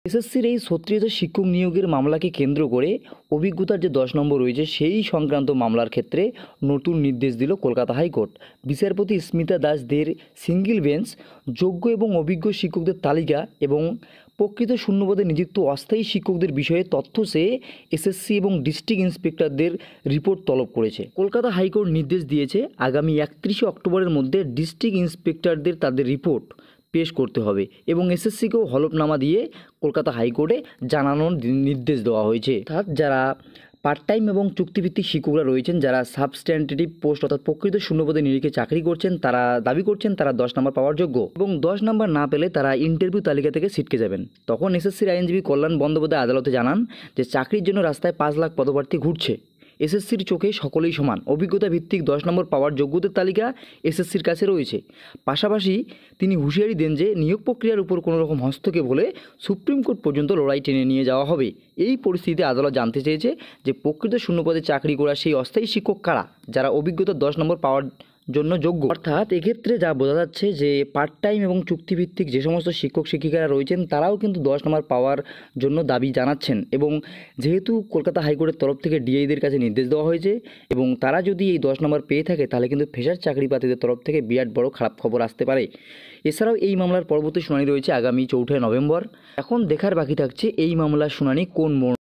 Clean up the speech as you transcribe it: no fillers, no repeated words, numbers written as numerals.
এসএসসির এই ৩৬ শিক্ষক নিয়োগের মামলাকে কেন্দ্র করে অভিজ্ঞতার যে ১০ নম্বর রয়েছে সেই সংক্রান্ত মামলার ক্ষেত্রে নতুন নির্দেশ দিল কলকাতা হাইকোর্ট। বিচারপতি স্মিতা দাস দের সিঙ্গেল বেঞ্চ যোগ্য এবং অভিজ্ঞ শিক্ষকদের তালিকা এবং প্রকৃত শূন্যপদে নিযুক্ত অস্থায়ী শিক্ষকদের বিষয়ে তথ্য চেয়ে এসএসসি এবং ডিস্ট্রিক্ট ইন্সপেক্টরদের রিপোর্ট তলব করেছে। কলকাতা হাইকোর্ট নির্দেশ দিয়েছে আগামী ৩১ অক্টোবরের মধ্যে ডিস্ট্রিক্ট ইন্সপেক্টরদের তাদের রিপোর্ট পেশ করতে হবে এবং এসএসসিকেও হলফনামা দিয়ে কলকাতা হাইকোর্টে জানানোর নির্দেশ দেওয়া হয়েছে। অর্থাৎ যারা পার্ট টাইম এবং চুক্তিভিত্তিক শিক্ষকরা রয়েছেন, যারা সাবস্ট্যান্টিভ পোস্ট অর্থাৎ প্রকৃত শূন্যপদে নিরিখে চাকরি করছেন, তারা দাবি করছেন তারা ১০ নম্বর পাওয়ার যোগ্য এবং ১০ নম্বর না পেলে তারা ইন্টারভিউ তালিকা থেকে ছিটকে যাবেন। তখন এসএসসির আইনজীবী কল্যাণ বন্দ্যোপাধ্যায় আদালতে জানান যে চাকরির জন্য রাস্তায় ৫ লাখ পদপ্রার্থী ঘুরছে। এসএসসির চোখে সকলেই সমান, অভিজ্ঞতা ভিত্তিক ১০ নম্বর পাওয়ার যোগ্যদের তালিকা এসএসসির কাছে রয়েছে। পাশাপাশি তিনি হুঁশিয়ারি দেন যে নিয়োগ প্রক্রিয়ার উপর কোনো রকম হস্তক্ষেপ হলে সুপ্রিম কোর্ট পর্যন্ত লড়াই টেনে নিয়ে যাওয়া হবে। এই পরিস্থিতিতে আদালত জানতে চেয়েছে যে প্রকৃত শূন্যপদে চাকরি করা সেই অস্থায়ী শিক্ষক কারা, যারা অভিজ্ঞতা ১০ নম্বর পাওয়ার জন্য যোগ্য। অর্থাৎ এক্ষেত্রে যা বোঝা যাচ্ছে যে পার্ট টাইম এবং চুক্তিভিত্তিক যে সমস্ত শিক্ষক শিক্ষিকারা রয়েছেন তারাও কিন্তু ১০ নম্বর পাওয়ার জন্য দাবি জানাচ্ছেন এবং যেহেতু কলকাতা হাইকোর্টের তরফ থেকে ডিআইদের কাছে নির্দেশ দেওয়া হয়েছে এবং তারা যদি এই ১০ নম্বর পেয়ে থাকে তাহলে কিন্তু ফ্রেশার চাকরি প্রার্থীদের তরফ থেকে বিরাট বড় খারাপ খবর আসতে পারে। এছাড়াও এই মামলার পরবর্তী শুনানি রয়েছে আগামী ৪ঠা নভেম্বর। এখন দেখার বাকি থাকছে এই মামলার শুনানি কোন মোড়